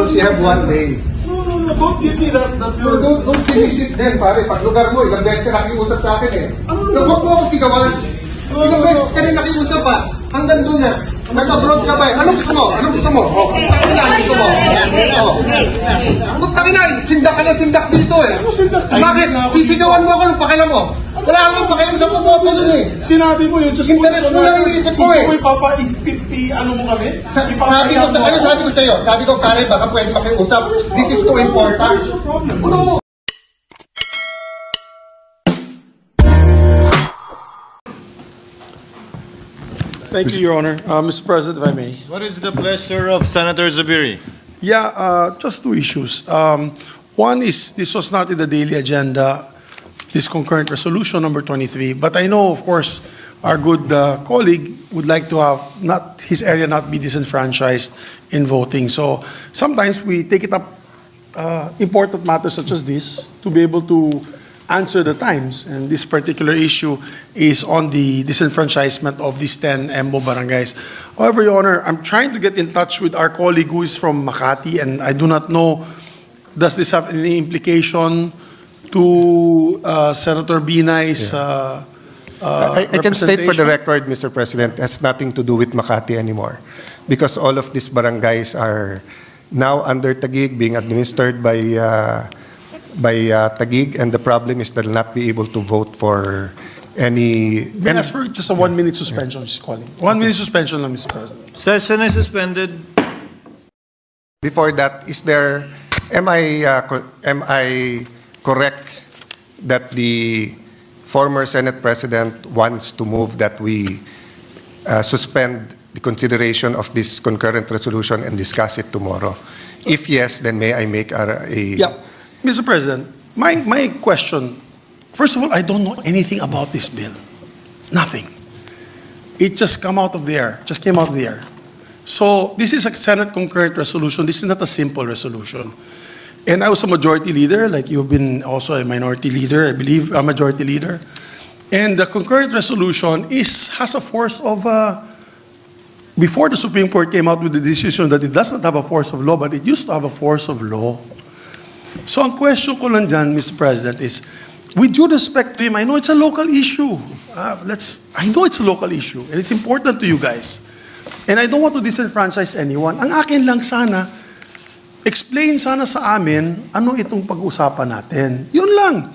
resolutions, you have 1 day. No, don't give me that. No, don't finish it then, pare. Pag lugar mo, ilang beses ka nakiusap sa akin eh. Huwag mo ako sigawan. Ilang beses ka rin nakiusap pa. Hanggang doon na. Nag-abroad ka ba eh? Anong gusto mo? Anong gusto mo? O, putang ina, gusto mo? O. Putang ina, sindak ka ng sindak dito eh. Bakit? Sisigawan mo ako ng pakialam mo. Wala akong pakialam sa puto dun eh. Sinabi mo yun. Interest mo lang iniisip ko eh. Gusto mo ipapa-50 ano mo kami? Sabi ko sa'yo, sabi ko, pare, baka pwede makiusap. This is too important. No. Thank you, Your Honor. Mr. President, if I may. What is the pleasure of Senator Zubiri? Yeah, just 2 issues. One is this was not in the daily agenda, this concurrent resolution number 23. But I know, of course, our good colleague would like to have not his area not be disenfranchised in voting. So sometimes we take it up important matters such as this to be able to answer the times, and this particular issue is on the disenfranchisement of these 10 EMBO barangays. However, Your Honor, I'm trying to get in touch with our colleague who is from Makati, and I do not know, does this have any implication to Senator Binay's I can state for the record, Mr. President, it has nothing to do with Makati anymore, because all of these barangays are now under Taguig, being administered by Taguig, and the problem is they'll not be able to vote for any. Can I ask for just a 1-minute suspension? She's calling. 1-minute suspension, Mr. President. Session is suspended. Before that, am I correct that the former Senate President wants to move that we suspend the consideration of this concurrent resolution and discuss it tomorrow? If yes, then may I make a Yeah. Mr. President, my question, first of all, I don't know anything about this bill. Nothing. It just came out of the air. So this is a Senate concurrent resolution. This is not a simple resolution. And I was a majority leader, like you've been also a minority leader, I believe, a majority leader. And the concurrent resolution has a force of, before the Supreme Court came out with the decision that it does not have a force of law, but it used to have a force of law. So ang question ko lang dyan, Mr. President, is, with due respect to him, I know it's a local issue. I know it's a local issue, and it's important to you guys. And I don't want to disenfranchise anyone. Ang akin lang sana, explain sana sa amin, ano itong pag-usapan natin. Yun lang.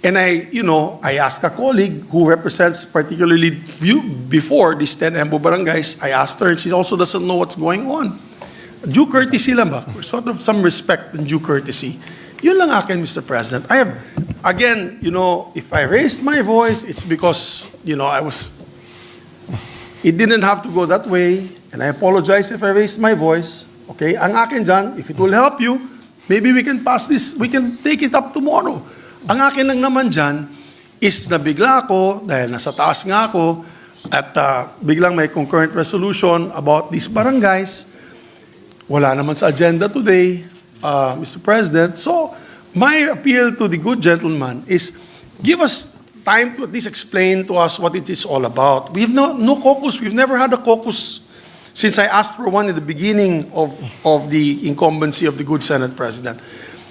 And I asked a colleague who represents particularly you before these 10 EMBO barangays, I asked her, and she also doesn't know what's going on. Due courtesy lang ba? Sort of some respect and due courtesy. Yun lang akin, Mr. President. I have, again, if I raised my voice, it's because, it didn't have to go that way, and I apologize if I raised my voice. Okay? Ang akin dyan, if it will help you, maybe we can pass this, we can take it up tomorrow. Ang akin lang naman dyan is nabigla ako, dahil nasa taas nga ako, at biglang may concurrent resolution about these barangays. Wala naman sa agenda today, Mr. President. So, my appeal to the good gentleman is give us time to at least explain to us what it is all about. We have no caucus. We've never had a caucus since I asked for one in the beginning of the incumbency of the good Senate President.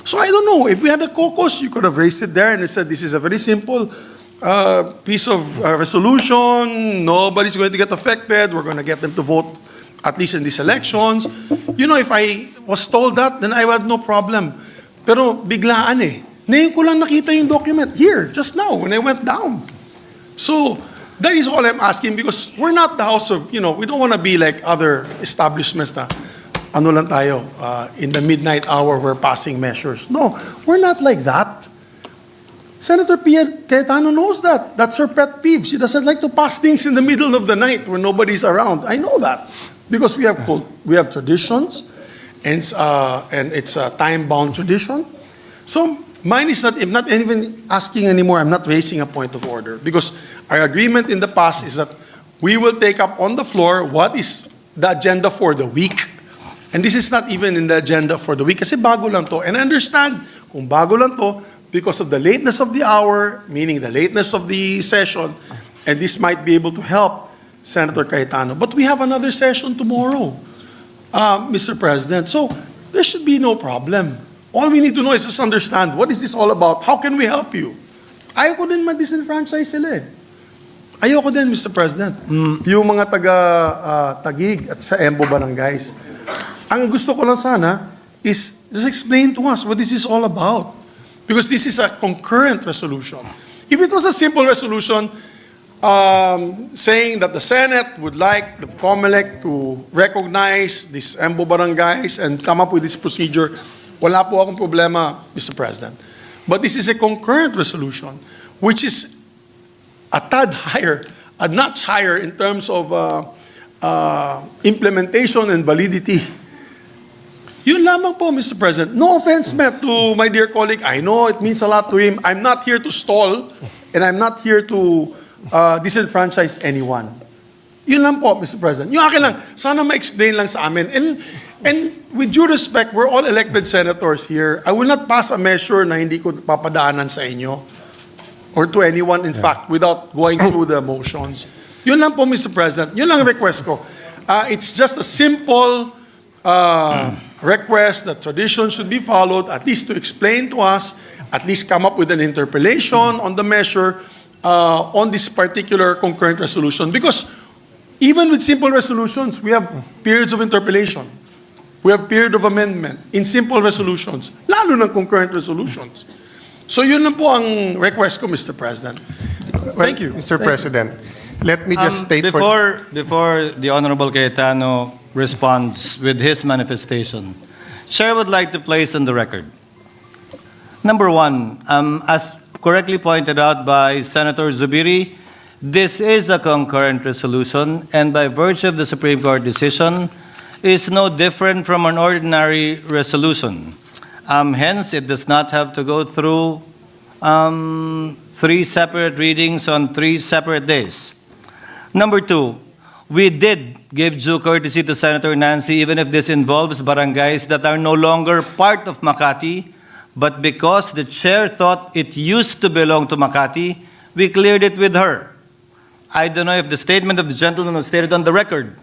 So, I don't know. If we had a caucus, you could have raised it there and said this is a very simple piece of resolution. Nobody's going to get affected. We're going to get them to vote at least in these elections. If I was told that, then I would have no problem. Pero biglaan eh. Ngayon ko lang nakita yung document here, just now, when I went down. So, that is all I'm asking, because we're not the house of, we don't want to be like other establishments na, ano lang tayo, in the midnight hour we're passing measures. No, we're not like that. Senator Pia Cayetano knows that. That's her pet peeve. She doesn't like to pass things in the middle of the night when nobody's around. I know that. Because we have traditions, and it's a time-bound tradition. So mine is not, I'm not even asking anymore. I'm not raising a point of order, because our agreement in the past is that we will take up on the floor what is the agenda for the week. And this is not even in the agenda for the week, kasi bago lang to. And I understand kung bago lang to because of the lateness of the hour, meaning the lateness of the session, and this might be able to help Senator Cayetano. But we have another session tomorrow, Mr. President. So there should be no problem. All we need to know is just understand, what is this all about? How can we help you? Ayoko din ma-disenfranchise sila eh. Ayoko din, Mr. President. Yung mga taga-Tagig at sa Embo Barangays. Ang gusto ko lang sana is just explain to us what this is all about. Because this is a concurrent resolution. If it was a simple resolution saying that the Senate would like the COMELEC to recognize these Embo Barangays and come up with this procedure, wala po akong problema, Mr. President. But this is a concurrent resolution, which is a tad higher, a notch higher in terms of implementation and validity. Yun lamang po, Mr. President. No offense meant to my dear colleague. I know it means a lot to him. I'm not here to stall, and I'm not here to disenfranchise anyone. Yun lang po, Mr. President. Yung akin lang, sana ma-explain lang sa amin. And with due respect, we're all elected senators here. I will not pass a measure na hindi ko papadaanan sa inyo or to anyone, in fact, without going through the motions. Yun lang po, Mr. President. Yun lang request ko. It's just a simple request that tradition should be followed, at least to explain to us, at least come up with an interpellation on the measure on this particular concurrent resolution. Because even with simple resolutions, we have periods of interpellation. We have period of amendment in simple resolutions, lalo ng concurrent resolutions. So yun lang po ang request ko, Mr. President. Thank you. Mr. President, let me just state before the Honorable Cayetano responds with his manifestation, Chair would like to place on the record. Number one, as correctly pointed out by Senator Zubiri, this is a concurrent resolution, and by virtue of the Supreme Court decision, is no different from an ordinary resolution. Hence, it does not have to go through 3 separate readings on 3 separate days. Number two, we did give due courtesy to Senator Nancy, even if this involves barangays that are no longer part of Makati, but because the chair thought it used to belong to Makati, we cleared it with her. I don't know if the statement of the gentleman was stated on the record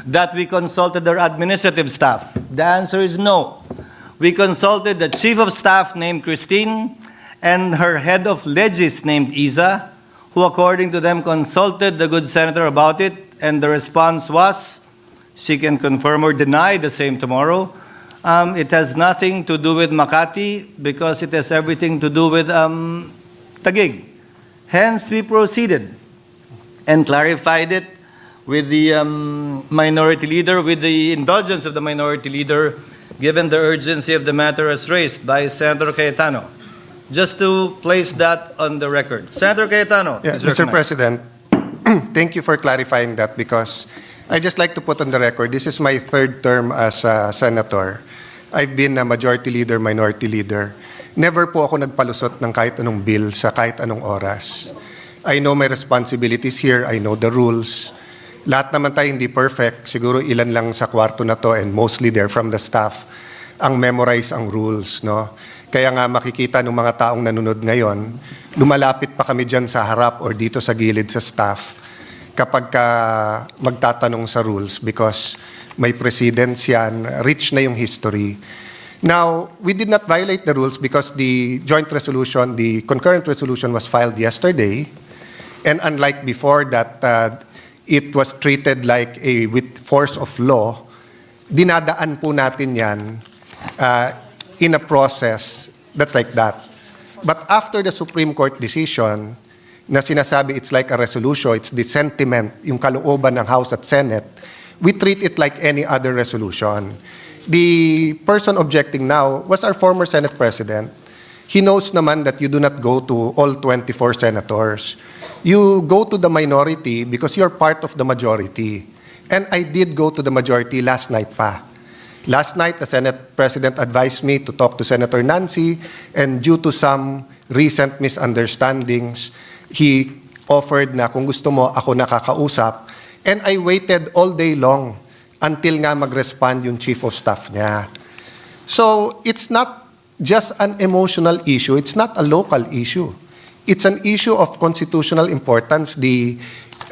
that we consulted their administrative staff. The answer is no. We consulted the chief of staff named Christine and her head of legis named Isa, who according to them consulted the good senator about it, and the response was, she can confirm or deny the same tomorrow, it has nothing to do with Makati because it has everything to do with Taguig. Hence, we proceeded and clarified it with the minority leader, with the indulgence of the minority leader, given the urgency of the matter as raised by Senator Cayetano. Just to place that on the record. Senator Cayetano. Yes, Mr. President, thank you for clarifying that, because I just like to put on the record, this is my 3rd term as a senator. I've been a majority leader, minority leader. Never po ako nagpalusot ng kahit anong bill sa kahit anong oras. I know my responsibilities here. I know the rules. Lahat naman tayo hindi perfect. Siguro ilan lang sa kwarto na to, and mostly they're from the staff, ang memorize ang rules, no? Kaya nga makikita ng mga taong nanonood ngayon, lumalapit pa kami dyan sa harap or dito sa gilid sa staff kapag ka magtatanong sa rules, because may precedents yan, rich na yung history. Now, we did not violate the rules because the joint resolution, the concurrent resolution was filed yesterday, and unlike before that it was treated like a with force of law, dinadaan po natin yan in a process that's like that. But after the Supreme Court decision na sinasabi it's like a resolution, it's the sentiment, yung kalooban ng House at Senate, we treat it like any other resolution. The person objecting now was our former Senate President. He knows naman that you do not go to all 24 senators. You go to the minority because you're part of the majority. And I did go to the majority last night pa. Last night, the Senate President advised me to talk to Senator Nancy, and due to some recent misunderstandings, he offered na kung gusto mo, ako nakakausap. And I waited all day long until nga mag-respond yung Chief of Staff niya. So, it's not just an emotional issue. It's not a local issue. It's an issue of constitutional importance, the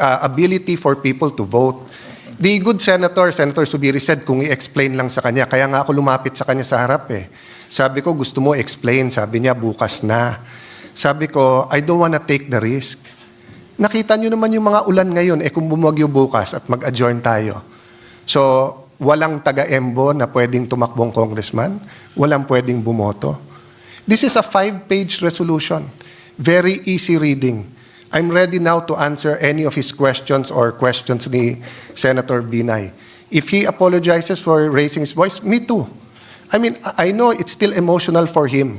ability for people to vote. The good senator, Senator Zubiri said kung i-explain lang sa kanya. Kaya nga ako lumapit sa kanya sa harap eh. Sabi ko, gusto mo explain. Sabi niya, bukas na. Sabi ko, I don't wanna take the risk. Nakita nyo naman yung mga ulan ngayon, kung bumagyo bukas at mag-adjourn tayo. So, walang taga-Embo na pwedeng tumakbong congressman. Walang pwedeng bumoto. This is a 5-page resolution. Very easy reading. I'm ready now to answer any of his questions or questions ni Senator Binay. If he apologizes for raising his voice, me too. I mean, I know it's still emotional for him.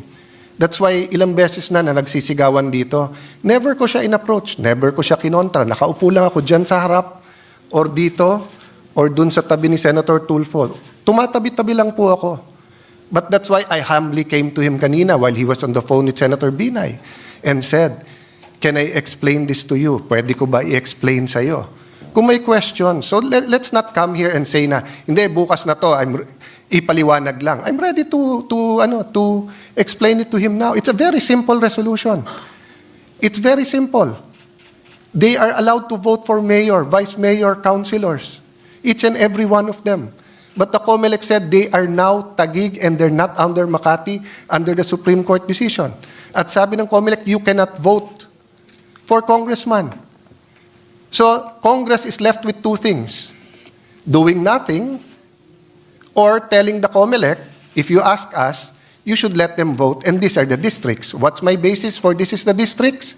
That's why ilang beses na nagsisigawan dito, never ko siya in-approach, never ko siya kinontra. Nakaupo lang ako dyan sa harap, or dito, or dun sa tabi ni Senator Tulfo. Tumatabi-tabi lang po ako. But that's why I humbly came to him kanina while he was on the phone with Senator Binay and said, can I explain this to you? Pwede ko ba i-explain sa'yo? Kung may question, so let's not come here and say na, hindi, bukas na to, ipaliwanag lang. I'm ready to explain it to him now. It's a very simple resolution. It's very simple. They are allowed to vote for mayor, vice mayor, councilors. Each and every one of them. But the COMELEC said they are now Taguig and they're not under Makati under the Supreme Court decision. At sabi ng COMELEC, you cannot vote for congressman. So, Congress is left with two things. Doing nothing or telling the COMELEC, if you ask us, you should let them vote and these are the districts. What's my basis for this is the districts?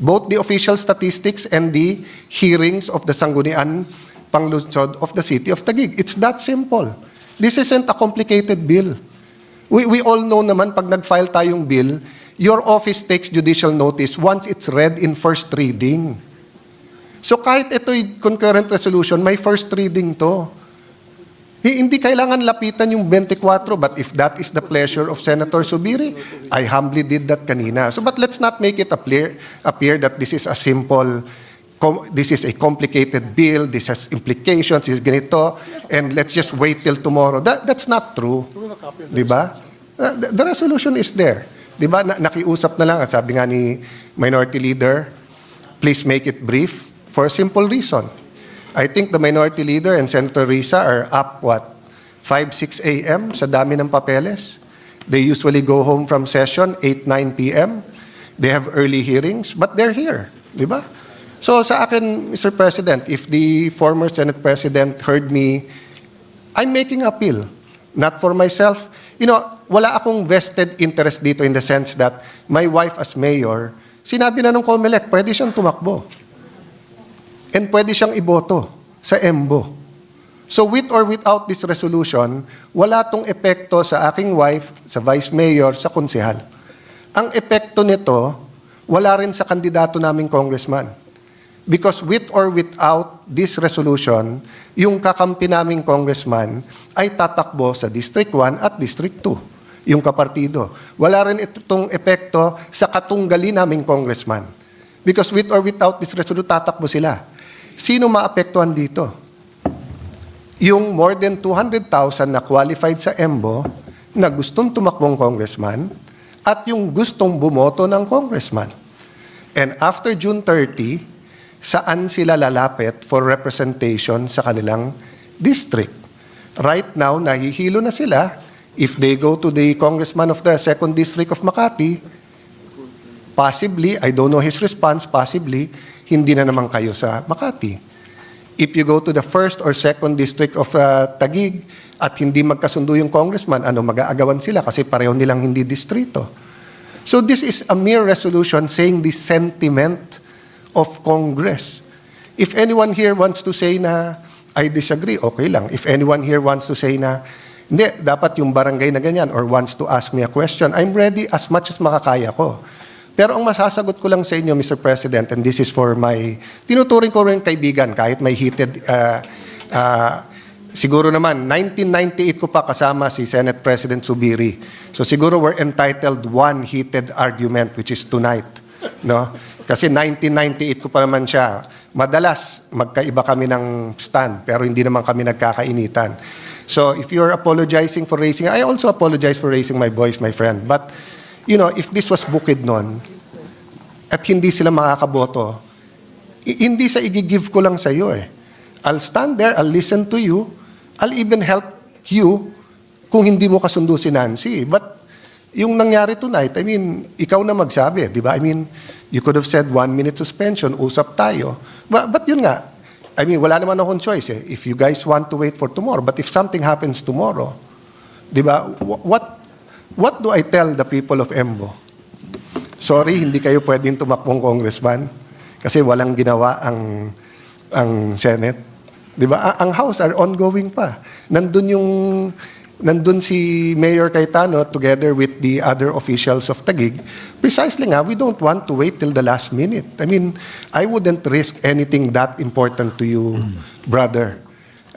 Both the official statistics and the hearings of the Sangguniang Panglungsod of the city of Taguig. It's that simple. This isn't a complicated bill. We all know naman pag nag-file tayong bill, your office takes judicial notice once it's read in first reading. So kahit ito'y concurrent resolution, may first reading to. Hindi kailangan lapitan yung 24, but if that is the pleasure of Senator Zubiri, I humbly did that kanina. So but let's not make it appear that this is a simple, this is a complicated bill, this has implications, this is ganito, and let's just wait till tomorrow. That's not true. Diba? The resolution is there. Diba, nakiusap na lang, at sabi nga ni Minority Leader, please make it brief for a simple reason. I think the Minority Leader and Senator Risa are up, 5, 6 a.m. sa dami ng papeles. They usually go home from session 8, 9 p.m. They have early hearings, but they're here. Diba? So sa akin, Mr. President, if the former Senate President heard me, I'm making appeal, not for myself. You know, wala akong vested interest dito in the sense that my wife as mayor, sinabi na ng COMELEC, pwede siyang tumakbo. And pwede siyang iboto sa EMBO. So with or without this resolution, wala tong epekto sa aking wife, sa vice mayor, sa konsehal. Ang epekto nito, wala rin sa kandidato naming congressman. Because with or without this resolution, yung kakampi naming congressman ay tatakbo sa District 1 at District 2, yung kapartido. Wala rin itong epekto sa katunggali naming congressman. Because with or without this resolution, tatakbo sila. Sino maapektuhan dito? Yung more than 200,000 na qualified sa EMBO na gustong tumakbong congressman at yung gustong bumoto ng congressman. And after June 30, saan sila lalapit for representation sa kanilang district? Right now, nahihilo na sila. If they go to the congressman of the 2nd District of Makati, possibly, I don't know his response, possibly, hindi na naman kayo sa Makati. If you go to the 1st or 2nd District of Taguig at hindi magkasundo yung congressman, mag-aagawan sila kasi pareho nilang hindi distrito. So this is a mere resolution saying the sentiment of Congress. If anyone here wants to say na I disagree, okay lang. If anyone here wants to say na hindi, dapat yung barangay na ganyan or wants to ask me a question, I'm ready as much as makakaya ko. Pero ang masasagot ko lang sa inyo, Mr. President, and this is for my, tinuturing ko rin kaibigan kahit may heated, siguro naman, 1998 ko pa kasama si Senate President Zubiri. So siguro we're entitled one heated argument, which is tonight. No? Kasi 1998 ko pa naman siya. Madalas, magkaiba kami ng stand, pero hindi naman kami nagkakainitan. So, if you're apologizing for raising, I also apologize for raising my voice, my friend. But, you know, if this was Bukidnon, at hindi sila makakaboto, hindi sa i-give ko lang sa iyo eh. I'll stand there, I'll listen to you, I'll even help you kung hindi mo kasundo si Nancy. But yung nangyari tonight, I mean, ikaw na magsabi, di ba? I mean, you could have said 1 minute suspension, usap tayo. But yun nga, I mean, wala naman akong choice eh. If you guys want to wait for tomorrow, but if something happens tomorrow, di ba, what do I tell the people of Embo? Sorry, hindi kayo pwedeng tumakbong congressman kasi walang ginawa ang Senate. Di ba? Ang House are ongoing pa. Nandun si Mayor Cayetano together with the other officials of Taguig. Precisely nga, we don't want to wait till the last minute. I mean, I wouldn't risk anything that important to you, brother,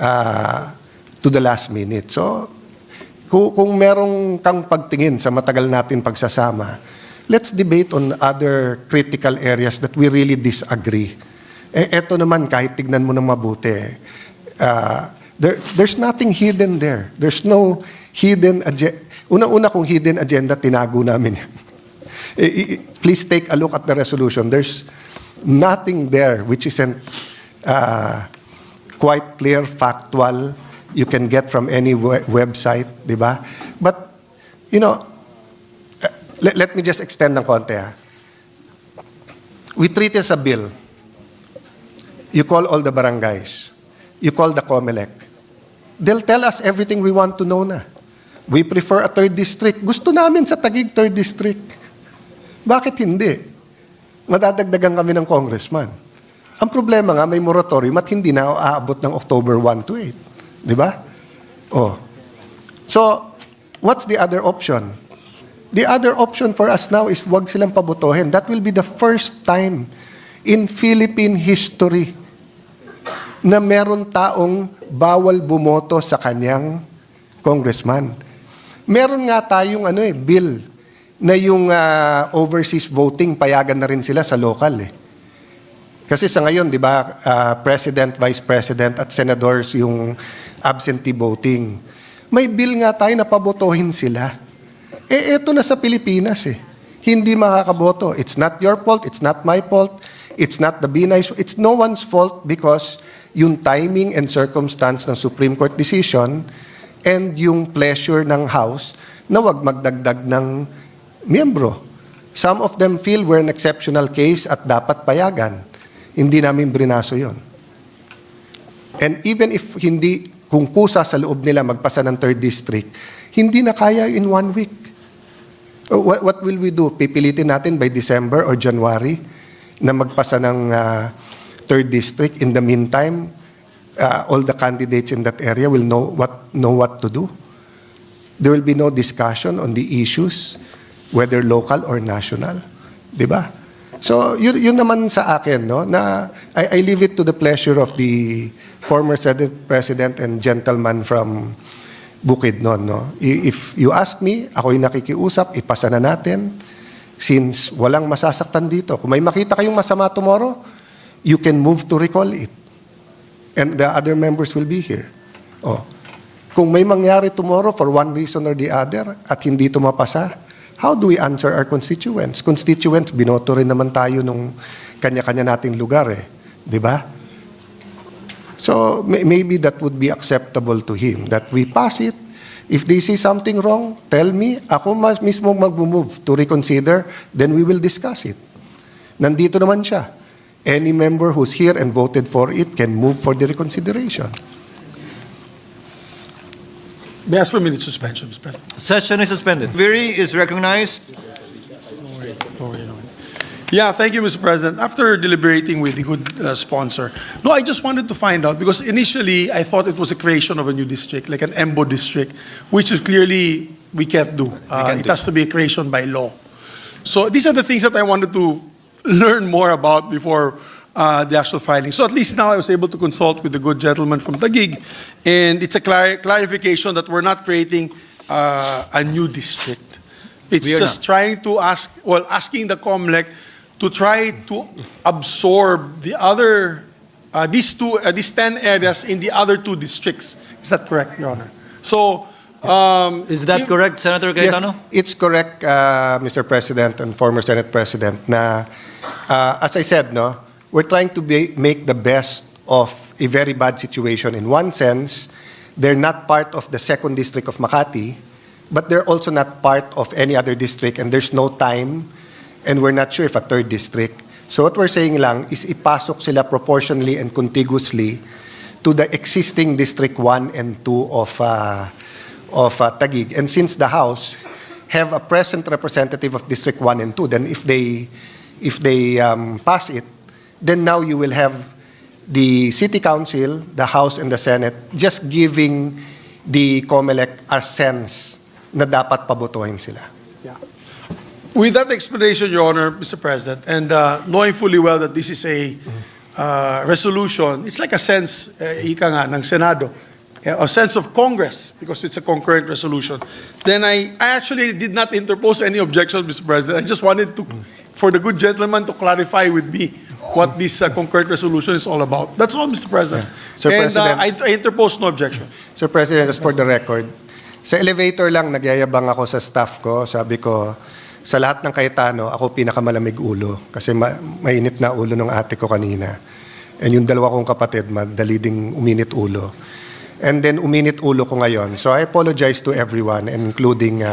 to the last minute. So, kung merong kang pagtingin sa matagal natin pagsasama, let's debate on other critical areas that we really disagree. Eto naman, kahit tignan mo ng mabuti, there's nothing hidden there. There's no hidden agenda. Una-una kung hidden agenda, tinago namin yan. Please take a look at the resolution. There's nothing there which isn't quite clear, factual, you can get from any website, di ba? But, you know, let me just extend ng konti. We treat it as a bill. You call all the barangays. You call the COMELEC. They'll tell us everything we want to know na. We prefer a 3rd district. Gusto namin sa Taguig 3rd district. Bakit hindi? Madadagdagan kami ng congressman. Ang problema nga, may moratorium at hindi na aabot ng October 1 to 8. Di ba? Oh. So, what's the other option? The other option for us now is wag silang pabotohin. That will be the first time in Philippine history na meron taong bawal bumoto sa kanyang congressman. Meron nga tayong bill na yung overseas voting, payagan na rin sila sa local eh. Kasi sa ngayon, di ba, President, Vice President at Senadors yung absentee voting. May bill nga tayo na pabotohin sila. Eto na sa Pilipinas eh. Hindi makakaboto. It's not your fault, it's not my fault, it's not the Binay's, it's no one's fault because yung timing and circumstance ng Supreme Court decision and yung pleasure ng House na wag magdagdag ng miyembro. Some of them feel we're an exceptional case at dapat payagan. Hindi namin brinaso yon. And even if hindi, kung kusa sa loob nila magpasa ng 3rd district, hindi na kaya in 1 week. What will we do? Pipilitin natin by December or January na magpasa ng 3rd district. In the meantime, all the candidates in that area will know what to do. There will be no discussion on the issues, whether local or national. Diba? So, yun naman sa akin, no? Na I leave it to the pleasure of the former Senate President and gentleman from Bukidnon, no? If you ask me, ako'y nakikiusap, ipasa na natin. Since walang masasaktan dito. Kung may makita kayong masama tomorrow, you can move to recall it. And the other members will be here. Oh. Kung may mangyari tomorrow for one reason or the other at hindi ito mapasa, how do we answer our constituents? Constituents, binoto rin naman tayo nung kanya-kanya nating lugar eh. Di ba? So, maybe that would be acceptable to him, that we pass it. If they see something wrong, tell me, ako mismo mag-move to reconsider, then we will discuss it. Nandito naman siya. Any member who's here and voted for it can move for the reconsideration. May I ask for a minute suspension, Mr. President? Session is suspended. Viri is recognized. Yeah, thank you, Mr. President. After deliberating with the good sponsor, no, I just wanted to find out, because initially I thought it was a creation of a new district, like an EMBO district, which is clearly we can't do. It has to be a creation by law. So these are the things that I wanted to learn more about before the actual filing. So at least now I was able to consult with the good gentleman from Taguig, and it's a clarification that we're not creating a new district. It's just trying to asking the COMELEC to try to absorb the other, these 10 areas in the other 2 districts. Is that correct, Your Honor? So, is that correct, Senator Cayetano? Yes, it's correct, Mr. President and former Senate President, na, as I said, no, we're trying to make the best of a very bad situation. In one sense, they're not part of the 2nd District of Makati, but they're also not part of any other district, and there's no time, and we're not sure if a 3rd district. So what we're saying lang is ipasok sila proportionally and contiguously to the existing District 1 and 2 of Taguig. And since the House have a present representative of District 1 and 2, then if they pass it, then now you will have the City Council, the House, and the Senate just giving the COMELEC a sense na dapat pabotohin sila. Yeah. With that explanation, Your Honor, Mr. President, and knowing fully well that this is a resolution, it's like a sense, ika nga, ng Senado, a sense of Congress, because it's a concurrent resolution. Then I actually did not interpose any objections, Mr. President. I just wanted to, for the good gentleman to clarify with me what this concurrent resolution is all about. That's all, Mr. President. Yeah. Sir And President, I interposed no objection. Sir President, just for the record, sa elevator lang nagyayabang ako sa staff ko. Sabi ko, sa lahat ng Cayetano, ako pinakamalamig ulo. Kasi mainit na ulo ng ate ko kanina. And yung dalawa kong kapatid, madali ding uminit ulo. And then uminit ulo ko ngayon. So I apologize to everyone, including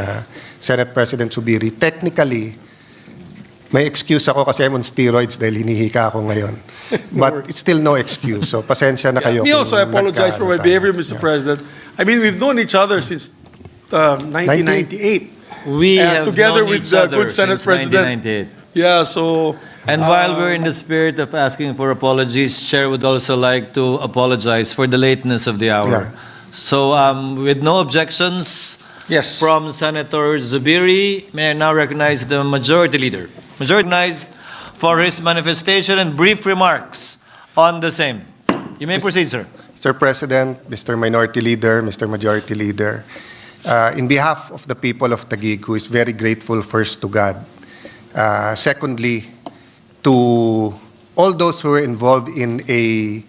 Senate President Zubiri. Technically, may excuse ako kasi I'm on steroids dahil hinihika ako ngayon. But it's still no excuse. So pasensya na kayo. Me also, I apologize for my behavior, Mr. President. I mean, we've known each other since 1998. We have together known with each the other good Senate since President. 1998. Yeah, so... And while we're in the spirit of asking for apologies, Chair would also like to apologize for the lateness of the hour. Yeah. So, with no objections Yes. from Senator Zubiri, may I now recognize the Majority Leader. Majority recognized for his manifestation and brief remarks on the same. You may proceed, sir. Mr. President, Mr. Minority Leader, Mr. Majority Leader, in behalf of the people of Taguig, who is very grateful first to God, secondly, to all those who were involved in a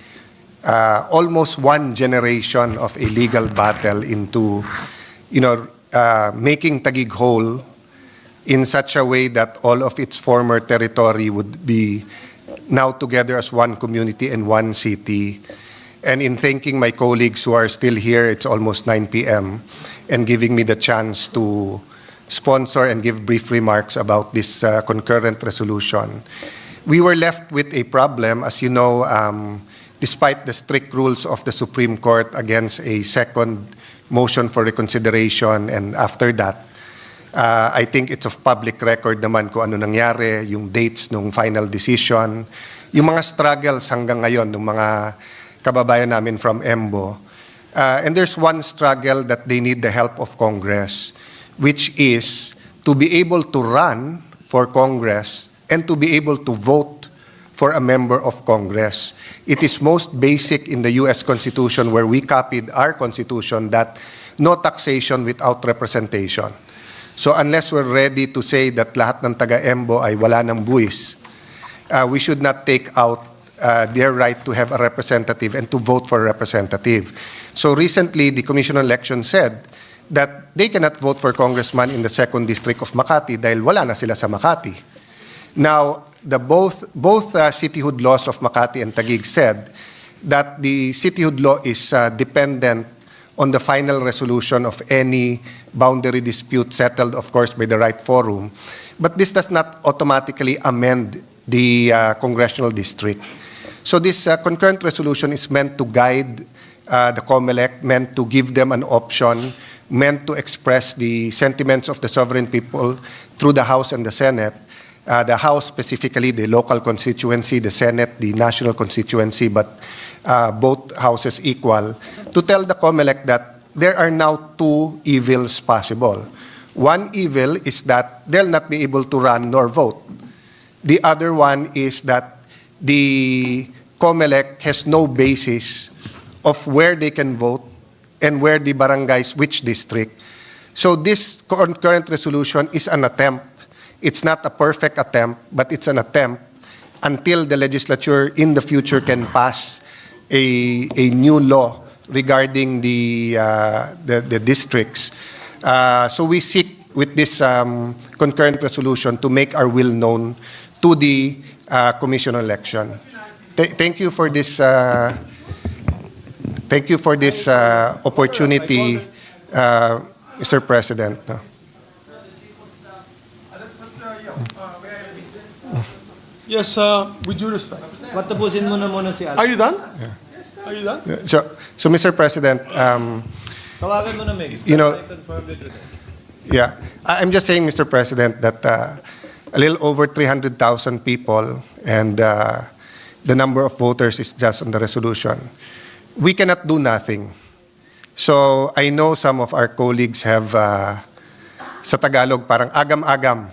almost one generation of a legal battle into, making Taguig whole in such a way that all of its former territory would be now together as one community and one city. And in thanking my colleagues who are still here, it's almost 9 p.m., and giving me the chance to sponsor and give brief remarks about this concurrent resolution. We were left with a problem, as you know, despite the strict rules of the Supreme Court against a second motion for reconsideration, and after that, I think it's of public record naman kung ano nangyari, yung dates ng final decision, yung mga struggles hanggang ngayon ng mga kababayan namin from EMBO. And there's one struggle that they need the help of Congress, which is to be able to run for Congress and to be able to vote for a member of Congress. It is most basic in the U.S. Constitution, where we copied our Constitution, that no taxation without representation. So unless we're ready to say that lahat ng taga-EMBO ay wala ng buwis, we should not take out their right to have a representative and to vote for a representative. So recently, the Commission on Elections said that they cannot vote for congressman in the 2nd District of Makati dahil wala na sila sa Makati. Now, both cityhood laws of Makati and Taguig said that the cityhood law is dependent on the final resolution of any boundary dispute settled, of course, by the right forum. But this does not automatically amend the congressional district. So this concurrent resolution is meant to guide the COMELEC, meant to give them an option, meant to express the sentiments of the sovereign people through the House and the Senate. The House specifically, the local constituency, the Senate, the national constituency, but both houses equal, to tell the COMELEC that there are now two evils possible. One evil is that they'll not be able to run nor vote. The other one is that the COMELEC has no basis of where they can vote and where the barangays, which district. So this current resolution is an attempt. It's not a perfect attempt, but it's an attempt until the legislature in the future can pass a new law regarding the districts. So we seek with this concurrent resolution to make our will known to the Commission on Election. Thank you for this thank you for this opportunity, Mr. President. No? Yes, with due respect. Patapusin mo na muna si Are you done? Are you done? So Mr. President, Tawagan mo na, Meg. You know- I confirmed it with him. yeah, I'm just saying, Mr. President, that a little over 300,000 people and the number of voters is just on the resolution. We cannot do nothing. So I know some of our colleagues have, sa Tagalog, parang agam-agam.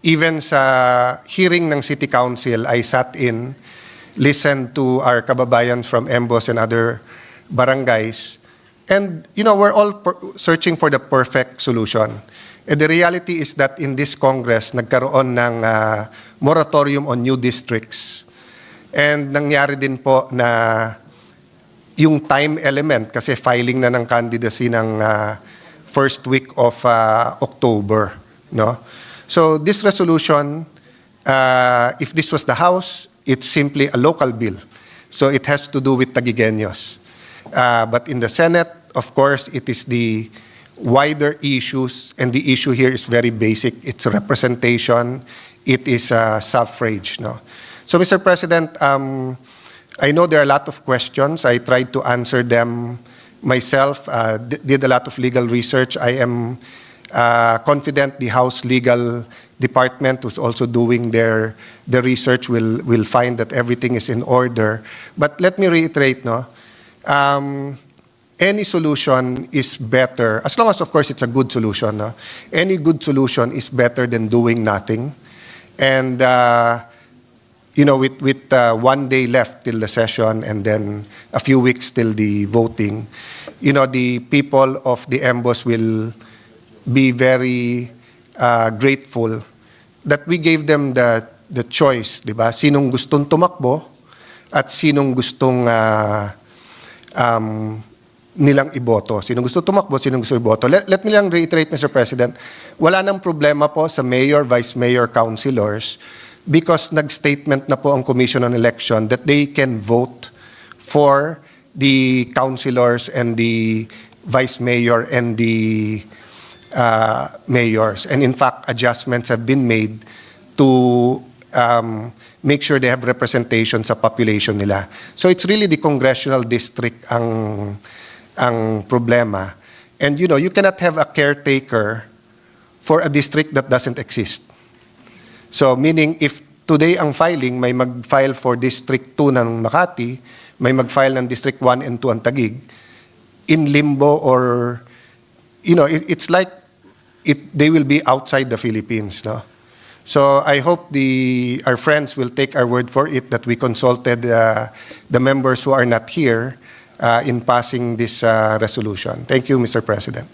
Even sa hearing ng City Council, I sat in, listened to our kababayans from Embos and other barangays. And, you know, we're all searching for the perfect solution. And the reality is that in this Congress, nagkaroon ng moratorium on new districts. And nangyari din po na yung time element, kasi filing na ng candidacy ng first week of October, no? So this resolution, if this was the House, it's simply a local bill. So it has to do with Taguigueños. But in the Senate, of course, it is the wider issues, and the issue here is very basic. It's representation. It is suffrage. No? So, Mr. President, I know there are a lot of questions. I tried to answer them myself, did a lot of legal research. I am confident the House Legal Department, who's also doing their research, will find that everything is in order. But let me reiterate, no, any solution is better, as long as, of course, it's a good solution. No? Any good solution is better than doing nothing. And, you know, with 1 day left till the session and then a few weeks till the voting, you know, the people of the Embos will be very grateful that we gave them the choice, di ba? Sinong gustong tumakbo at sinong gustong nilang iboto. Sinong gusto tumakbo, sinong gusto iboto. Let me lang reiterate, Mr. President, wala nang problema po sa mayor, vice mayor, councilors because nag-statement na po ang Commission on Election that they can vote for the councilors and the vice mayor and the mayors. And in fact, adjustments have been made to make sure they have representation sa population nila. So it's really the congressional district ang problema. And you know, you cannot have a caretaker for a district that doesn't exist. So meaning if today ang filing may mag-file for District 2 ng Makati, may mag-file ng District 1 and 2 ang Taguig, in limbo or, you know, it's like they will be outside the Philippines, no? So I hope our friends will take our word for it that we consulted the members who are not here in passing this resolution. Thank you, Mr. President.